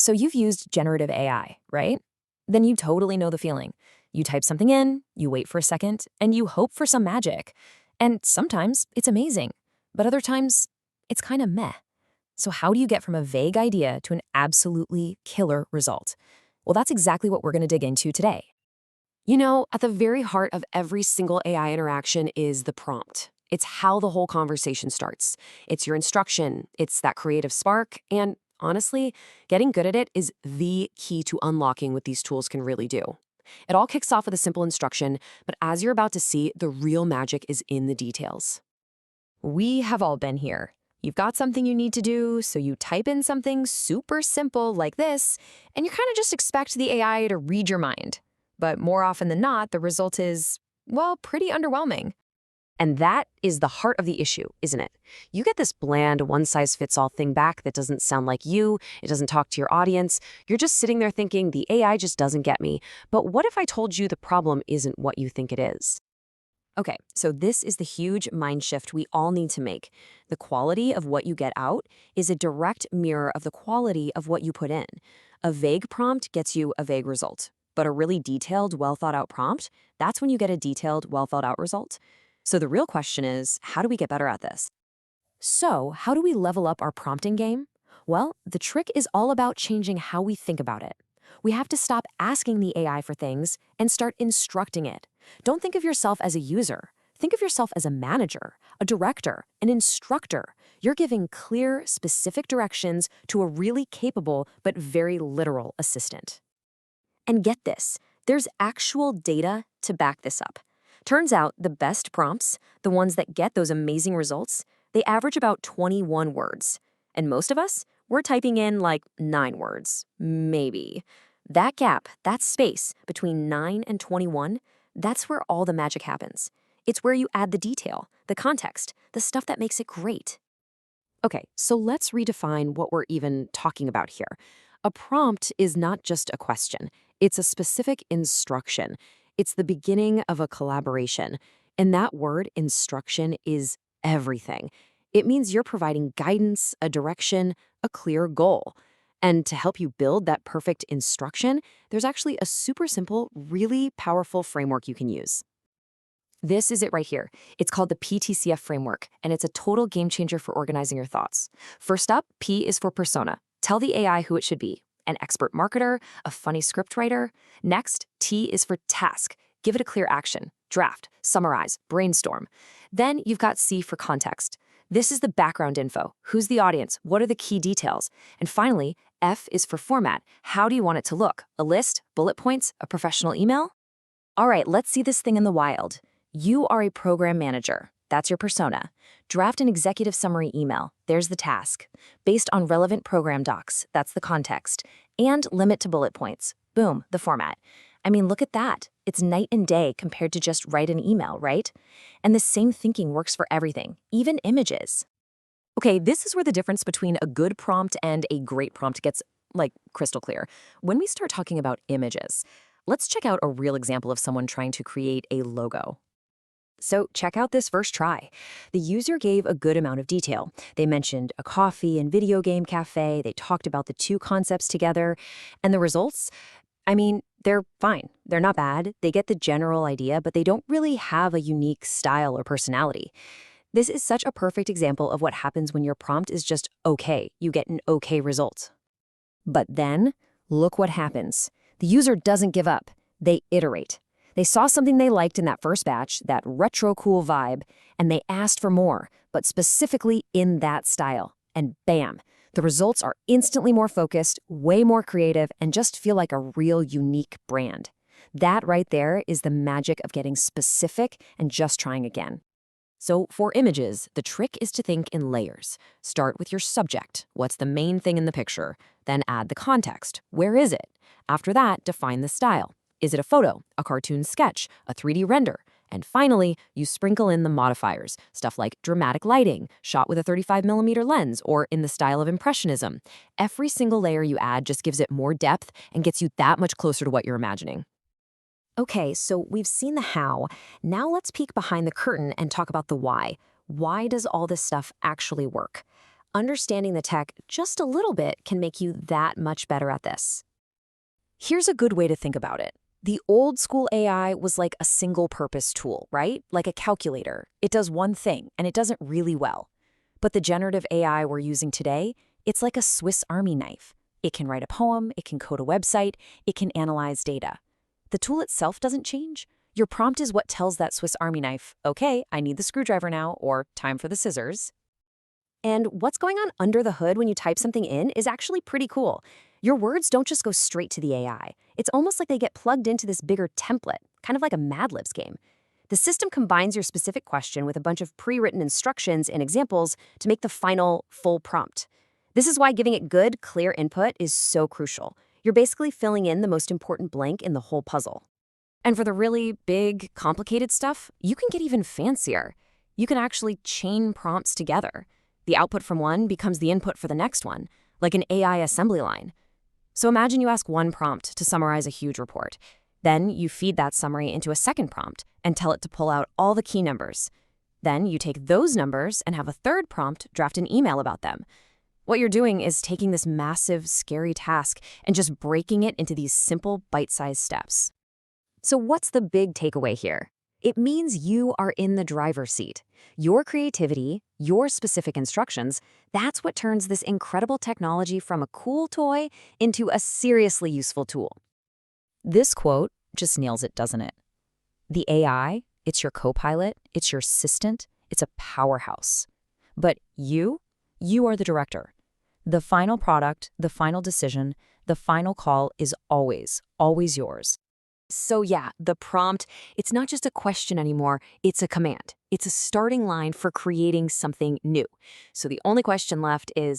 So you've used generative AI, right? Then you totally know the feeling. You type something in, you wait for a second, and you hope for some magic. And sometimes it's amazing, but other times it's kind of meh. So how do you get from a vague idea to an absolutely killer result? Well, that's exactly what we're going to dig into today. You know, at the very heart of every single AI interaction is the prompt. It's how the whole conversation starts. It's your instruction, it's that creative spark, and honestly, getting good at it is the key to unlocking what these tools can really do. It all kicks off with a simple instruction, but as you're about to see, the real magic is in the details. We have all been here. You've got something you need to do, so you type in something super simple like this, and you kind of just expect the AI to read your mind. But more often than not, the result is, well, pretty underwhelming. And that is the heart of the issue, isn't it? You get this bland, one-size-fits-all thing back that doesn't sound like you, it doesn't talk to your audience. You're just sitting there thinking, the AI just doesn't get me. But what if I told you the problem isn't what you think it is? Okay, so this is the huge mind shift we all need to make. The quality of what you get out is a direct mirror of the quality of what you put in. A vague prompt gets you a vague result, but a really detailed, well-thought-out prompt, that's when you get a detailed, well-thought-out result. So the real question is, how do we get better at this? So, how do we level up our prompting game? Well, the trick is all about changing how we think about it. We have to stop asking the AI for things and start instructing it. Don't think of yourself as a user. Think of yourself as a manager, a director, an instructor. You're giving clear, specific directions to a really capable but very literal assistant. And get this, there's actual data to back this up. Turns out the best prompts, the ones that get those amazing results, they average about 21 words. And most of us, we're typing in like 9 words, maybe. That gap, that space between 9 and 21, that's where all the magic happens. It's where you add the detail, the context, the stuff that makes it great. Okay, so let's redefine what we're even talking about here. A prompt is not just a question. It's a specific instruction. It's the beginning of a collaboration. And that word, instruction, is everything. It means you're providing guidance, a direction, a clear goal. And to help you build that perfect instruction, there's actually a super simple, really powerful framework you can use. This is it right here. It's called the PTCF framework, and it's a total game changer for organizing your thoughts. First up, P is for persona. Tell the AI who it should be. An expert marketer, a funny scriptwriter. Next, T is for task. Give it a clear action. Draft, summarize, brainstorm. Then you've got C for context. This is the background info. Who's the audience? What are the key details? And finally, F is for format. How do you want it to look? A list, bullet points, a professional email? All right, let's see this thing in the wild. You are a program manager. That's your persona. Draft an executive summary email. There's the task. Based on relevant program docs. That's the context. And limit to bullet points. Boom, the format. I mean, look at that. It's night and day compared to just write an email, right? And the same thinking works for everything, even images. Okay, this is where the difference between a good prompt and a great prompt gets, like, crystal clear. When we start talking about images, let's check out a real example of someone trying to create a logo. So check out this first try. The user gave a good amount of detail. They mentioned a coffee and video game cafe. They talked about the two concepts together. And the results? I mean, they're fine. They're not bad. They get the general idea, but they don't really have a unique style or personality. This is such a perfect example of what happens when your prompt is just okay. You get an okay result. But then, look what happens. The user doesn't give up. They iterate. They saw something they liked in that first batch, that retro cool vibe, and they asked for more, but specifically in that style. And bam, the results are instantly more focused, way more creative, and just feel like a real unique brand. That right there is the magic of getting specific and just trying again. So for images, the trick is to think in layers. Start with your subject. What's the main thing in the picture? Then add the context. Where is it? After that, define the style. Is it a photo, a cartoon sketch, a 3D render? And finally, you sprinkle in the modifiers, stuff like dramatic lighting, shot with a 35mm lens, or in the style of Impressionism. Every single layer you add just gives it more depth and gets you that much closer to what you're imagining. Okay, so we've seen the how. Now let's peek behind the curtain and talk about the why. Why does all this stuff actually work? understanding the tech just a little bit can make you that much better at this. Here's a good way to think about it. The old school AI was like a single purpose tool, right? Like a calculator. It does one thing, and it does it really well. But the generative AI we're using today, it's like a Swiss Army knife. It can write a poem, it can code a website, it can analyze data. The tool itself doesn't change. Your prompt is what tells that Swiss Army knife, okay, I need the screwdriver now, or time for the scissors. And what's going on under the hood when you type something in is actually pretty cool. Your words don't just go straight to the AI. It's almost like they get plugged into this bigger template, kind of like a Mad Libs game. The system combines your specific question with a bunch of pre-written instructions and examples to make the final, full prompt. This is why giving it good, clear input is so crucial. You're basically filling in the most important blank in the whole puzzle. And for the really big, complicated stuff, you can get even fancier. You can actually chain prompts together. The output from one becomes the input for the next one, like an AI assembly line. So imagine you ask one prompt to summarize a huge report. Then you feed that summary into a second prompt and tell it to pull out all the key numbers. Then you take those numbers and have a third prompt draft an email about them. What you're doing is taking this massive, scary task and just breaking it into these simple, bite-sized steps. So what's the big takeaway here? It means you are in the driver's seat. Your creativity, your specific instructions, that's what turns this incredible technology from a cool toy into a seriously useful tool. This quote just nails it, doesn't it? The AI, it's your co-pilot, it's your assistant, it's a powerhouse. But you are the director. The final product, the final decision, the final call is always, always yours. So yeah, the prompt, it's not just a question anymore, it's a command. It's a starting line for creating something new. So the only question left is,